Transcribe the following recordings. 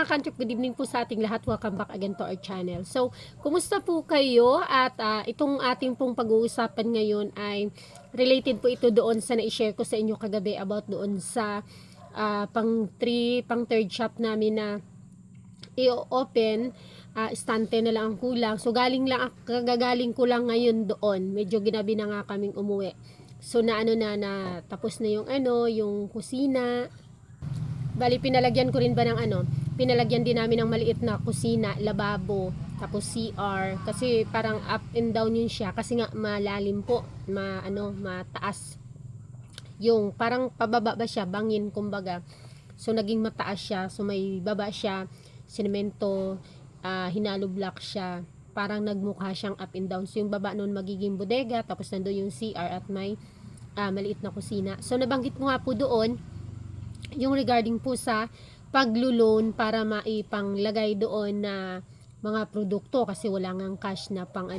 mga kantrip, good evening po sa ating lahat. Welcome back again to our channel. So, kumusta po kayo? At itong ating pong pag-uusapan ngayon ay related po ito doon sa na-share ko sa inyo kagabi about doon sa pang third shop namin na i-open. Istante na lang ang kulang. So, kagagaling ko lang ngayon doon. Medyo ginabi na nga kaming umuwi. So, na tapos na yung yung kusina. Bali, pinalagyan ko rin ba ng pinalagyan din namin ng maliit na kusina, lababo, tapos CR. Kasi parang up and down yun siya. Kasi nga malalim po, mataas. Yung parang pababa ba siya, bangin kumbaga. So, naging mataas siya. So, may baba siya, sinemento, hinalo block siya. Parang nagmukha siyang up and down. So, yung baba nun magiging bodega, tapos nandoon yung CR at may maliit na kusina. So, nabanggit ko nga po doon, yung regarding po sa paglo-loan para maipanglagay doon na mga produkto kasi wala ngang cash na pang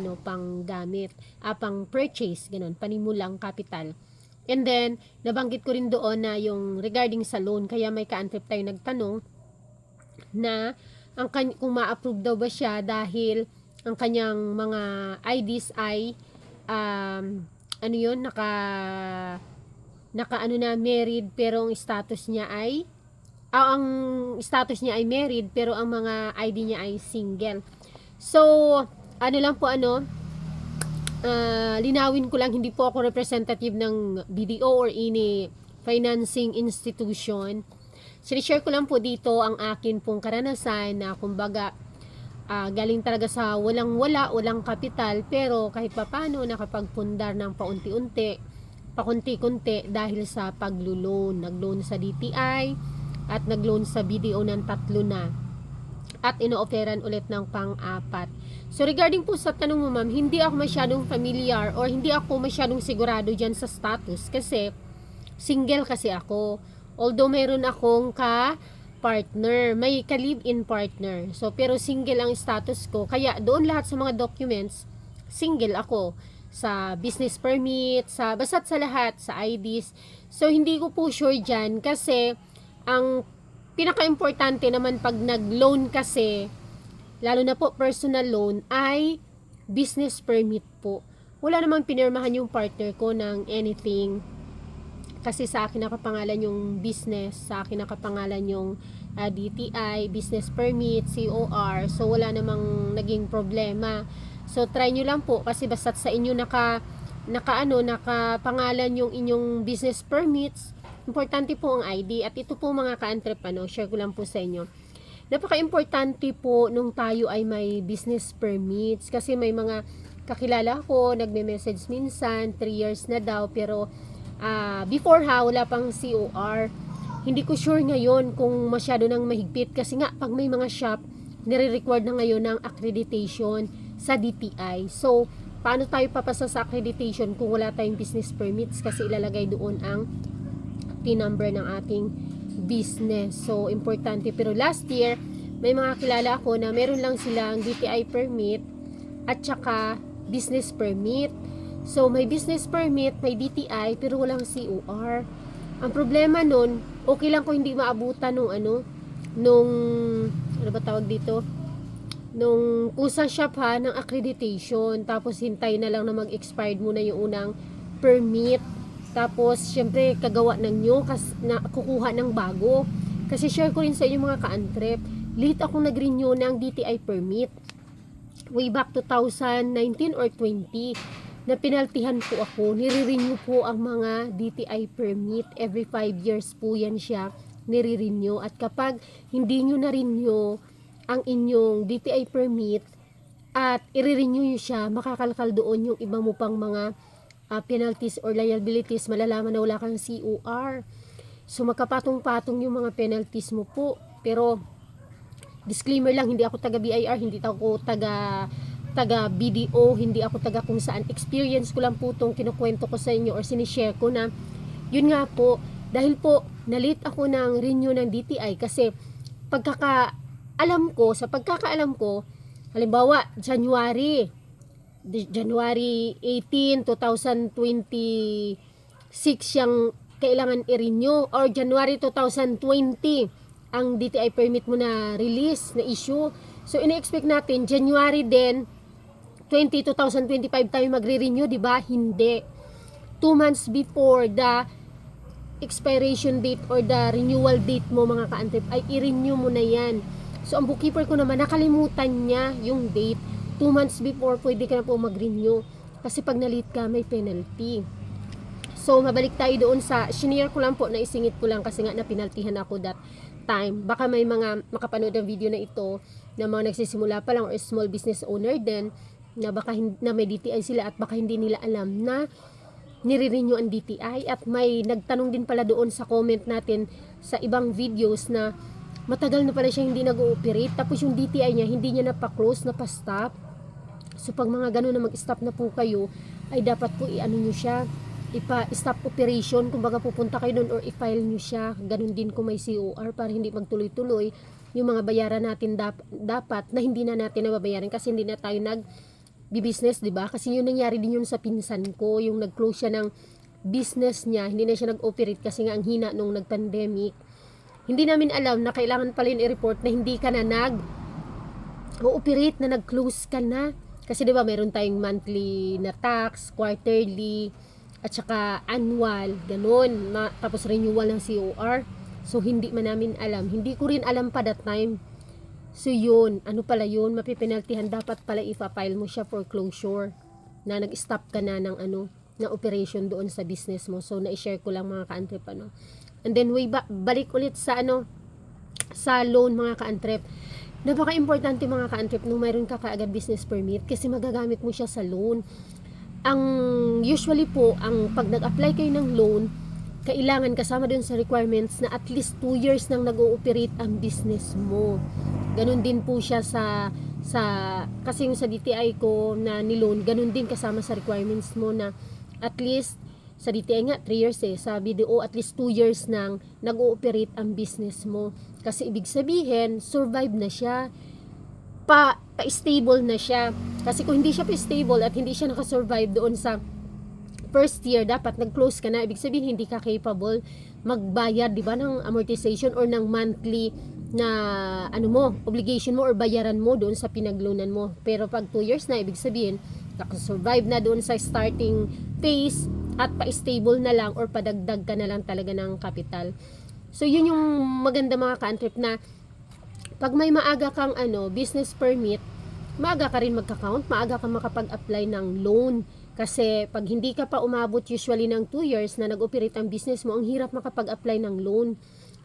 gamit, pang purchase, ganun, panimulang capital. And then, nabanggit ko rin doon na yung regarding sa loan, kaya may ka-antrip tayo nagtanong na kung ma-approve daw ba siya dahil ang kanyang mga IDs ay married pero ang status niya ay married pero ang mga ID niya ay single. So, linawin ko lang, hindi po ako representative ng BDO or any financing institution. Sinishare ko lang po dito ang akin pong karanasan na kumbaga galing talaga sa walang kapital pero kahit papano nakapagpundar ng pakunti-kunti dahil sa paglo-loan. Nag-loan sa DTI at nag-loan sa BDO ng 3 na. At ino-offeran ulit ng pang-4. So regarding po sa tanong mo ma'am, hindi ako masyadong familiar or hindi ako masyadong sigurado dyan sa status kasi single kasi ako. Although mayroon akong ka-partner, may ka-live-in partner. So pero single ang status ko. Kaya doon lahat sa mga documents, single ako. Sa business permit, basta't sa lahat, sa IDs. So, hindi ko po sure dyan kasi ang pinaka-importante naman pag nag-loan kasi, lalo na po personal loan, ay business permit po. Wala namang pinirmahan yung partner ko ng anything. Kasi sa akin nakapangalan yung business, sa akin nakapangalan yung DTI, business permit, COR. So, wala namang naging problema. So, try nyo lang po kasi basta't sa inyo nakapangalan yung inyong business permits, importante po ang ID. At ito po mga ka-antrep, share ko lang po sa inyo. Napaka-importante po nung tayo ay may business permits kasi may mga kakilala ko, nagme-message minsan, 3 years na daw, pero before wala pang COR. Hindi ko sure ngayon kung masyado nang mahigpit kasi nga, pag may mga shop, nire-record na ngayon ng accreditation sa DTI. So, paano tayo papasa sa accreditation kung wala tayong business permits kasi ilalagay doon ang PIN number ng ating business. So, importante. Pero last year, may mga kilala ako na meron lang silang DTI permit at saka business permit. So, may business permit, may DTI, pero walang COR. Ang problema nun, okay lang kung hindi maabutan nung kusa shop ng accreditation, tapos hintay na lang na mag-expired muna yung unang permit, tapos syempre kagawa ng nyo na kukuha ng bago. Kasi share ko rin sa inyo mga ka-antrep, late ako nag-renew ng DTI permit way back 2019 or 20 na pinaltihan po ako. Nire-renew po ang mga DTI permit every 5 years po yan siya nire-renew. At kapag hindi nyo na-renew ang inyong DTI permit at i-renew nyo siya, makakalkal doon yung iba mo pang mga penalties or liabilities, malalaman na wala kang COR. So makapatong-patong yung mga penalties mo po. Pero disclaimer lang, hindi ako taga BIR, hindi ako taga BDO, hindi ako taga kung saan. Experience ko lang po itong kinukwento ko sa inyo or sinishare ko na yun nga po, dahil po nalit ako ng renew ng DTI kasi sa pagkakaalam ko, halimbawa, January 18, 2026 siyang kailangan i-renew or January 2020 ang DTI permit mo na release, na issue. So, ini-expect natin, January din, 2025 tayo magre-renew, di ba? Hindi. 2 months before the expiration date or the renewal date mo mga ka-antrip, ay i-renew mo na yan. So, ang bookkeeper ko naman, nakalimutan niya yung date. 2 months before, pwede ka na po mag-renew. Kasi pag na-late ka, may penalty. So, mabalik tayo doon sa, shinare ko lang po, naisingit ko lang kasi nga napinaltihan ako that time. Baka may mga makapanood ng video na ito na mga nagsisimula pa lang or small business owner din na baka na may DTI sila at baka hindi nila alam na nire-renew ang DTI. At may nagtanong din pala doon sa comment natin sa ibang videos na matagal na pala siya hindi nag-ooperate, tapos yung DTI niya hindi niya napa-close, napa-stop. So pag mga ganun na mag-stop na po kayo, ay dapat po i-ano nyo siya, ipa-stop operation, kumbaga pupunta kayo doon or i-file nyo siya. Ganun din kung may COR para hindi magtuloy-tuloy yung mga bayaran natin dapat na hindi na natin nababayaran kasi hindi na tayo nag-business, di ba? Kasi yun nangyari din yun sa pinsan ko, yung nag-close siya ng business niya, hindi na siya nag-operate kasi nga ang hina nung nag-pandemic. Hindi namin alam na kailangan pala yung i-report na hindi ka na nag-ooperate, na nag-close ka na. Kasi diba meron tayong monthly na tax, quarterly, at saka annual, ganun. Tapos renewal ng COR. So hindi man namin alam. Hindi ko rin alam pa that time. So yun, ano pala yun, mapipinaltihan. Dapat pala ipa-file mo siya for closure. Na nag-stop ka na ng na operation doon sa business mo. So na-share ko lang mga ka-antrep And then balik ulit sa sa loan mga ka-antrep. Napaka-importante mga ka-antrep nung mayroon ka kaagad business permit kasi magagamit mo siya sa loan. Ang usually po, pag nag-apply kayo ng loan, kailangan kasama dun sa requirements na at least 2 years nang nag-ooperate ang business mo. Ganun din po siya kasi yung sa DTI ko na ni-loan, ganun din kasama sa requirements mo na at least sa DTI nga 3 years sa BDO at least 2 years nang nag-ooperate ang business mo. Kasi ibig sabihin, survive na siya, pa-stable na siya. Kasi kung hindi siya pa-stable at hindi siya nakasurvive doon sa first year, dapat nag-close ka na. Ibig sabihin, hindi ka capable magbayad, di ba, ng amortization or ng monthly na obligation mo or bayaran mo doon sa pinagloanan mo. Pero pag 2 years na, ibig sabihin, nakasurvive na doon sa starting phase at pa-stable na lang or padagdag ka na lang talaga ng capital. So, yun yung maganda mga ka-antrep na pag may maaga kang business permit, maaga ka rin magka-count, maaga ka makapag-apply ng loan. Kasi pag hindi ka pa umabot usually ng 2 years na nag-operate ang business mo, ang hirap makapag-apply ng loan.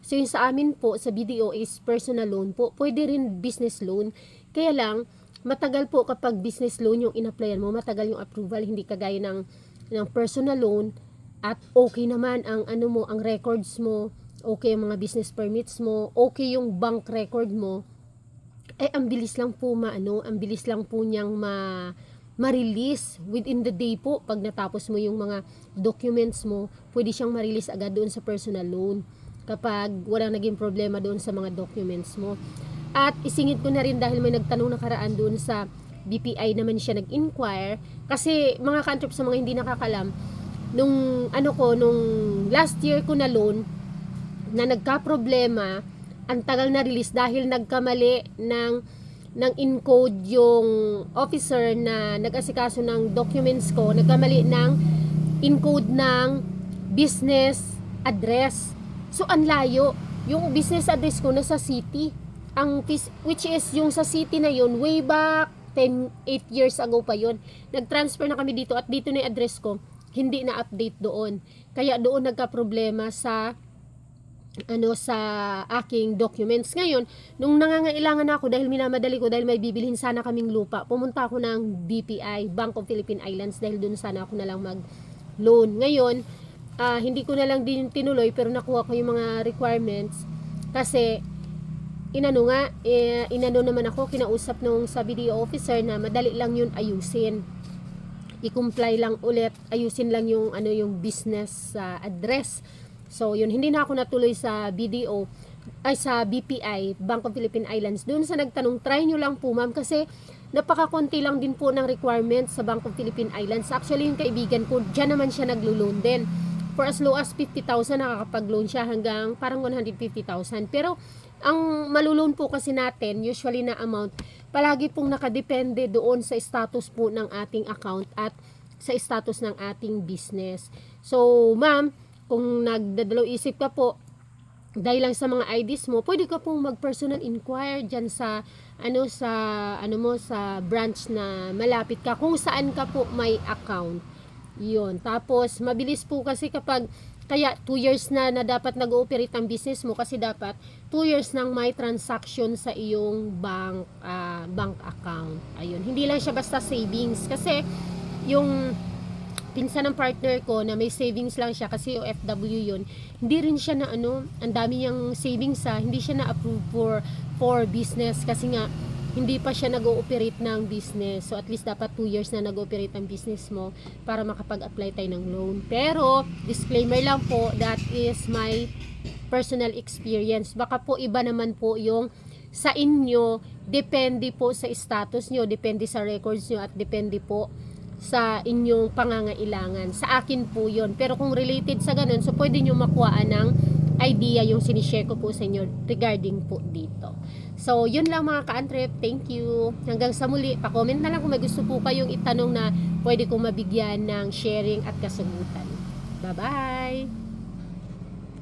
So, yung sa amin po, sa BDO is personal loan po. Pwede rin business loan. Kaya lang, matagal po kapag business loan yung in-applyan mo, matagal yung approval, hindi kagaya ng personal loan at okay naman ang ang records mo, okay yung mga business permits mo, okay yung bank record mo, ang bilis lang po ang bilis lang po niyang ma-release within the day po. Pag natapos mo yung mga documents mo, pwede siyang ma-release agad doon sa personal loan kapag walang naging problema doon sa mga documents mo. At isingit ko na rin dahil may nagtanong nakaraan doon sa BPI naman siya nag-inquire kasi mga ka-antrep sa mga hindi nakakalam, nung last year ko na loan na nagka-problema, ang tagal na release dahil nagkamali ng encode yung officer na nag-asikaso ng documents ko, nagkamali ng encode ng business address. So, ang layo. Yung business address ko nasa city. Which is yung sa city na yun, way back 8 years ago pa yun. Nag-transfer na kami dito at dito na yung address ko. Hindi na update doon. Kaya doon nagka-problema sa aking documents. Ngayon, nung nangangailangan ako dahil minamadali ko dahil may bibilhin sana kaming lupa, pumunta ako ng BPI, Bank of Philippine Islands, dahil doon sana ako na lang mag-loan. Ngayon, hindi ko na lang din tinuloy pero nakuha ko yung mga requirements kasi inano naman ako, kinausap nung sa BDO officer na madali lang yun ayusin. I-comply lang ulit, ayusin lang yung yung business address. So, yun, hindi na ako natuloy sa BDO, sa BPI, Bank of Philippine Islands. Doon sa nagtanong, try nyo lang po ma'am, kasi napakakonti lang din po ng requirements sa Bank of Philippine Islands. Actually, yung kaibigan ko, dyan naman siya naglo-loan din. For as low as 50,000, nakakapag-loan siya hanggang parang 150,000. Pero, ang malulun po kasi natin, usually na amount, palagi pong nakadepende doon sa status po ng ating account at sa status ng ating business. So, ma'am, kung nagdadalaw isip ka po, dahil lang sa mga IDs mo, pwede ka pong mag-personal inquire dyan sa sa branch na malapit ka kung saan ka po may account. Yun. Tapos mabilis po kasi kapag kaya 2 years na dapat nag-ooperate ang business mo kasi dapat 2 years nang may transaction sa iyong bank account. Ayun. Hindi lang siya basta savings kasi yung pinsan ng partner ko na may savings lang siya kasi OFW yun, hindi rin siya na ang dami niyang savings hindi siya na-approve for business kasi nga hindi pa siya nag-ooperate ng business. So at least dapat 2 years na nag-ooperate ang business mo para makapag-apply tayo ng loan. Pero disclaimer lang po, that is my personal experience. Baka po iba naman po yung sa inyo, depende po sa status nyo, depende sa records nyo at depende po sa inyong pangangailangan. Sa akin po yon. Pero kung related sa ganun, so pwede nyo makuha ng idea yung sinishare ko po sa inyo regarding po dito. So, yun lang mga ka-antrep. Thank you. Hanggang sa muli. Pa-comment na lang kung may gusto po kayong itanong na pwede kong mabigyan ng sharing at kasagutan. Bye-bye!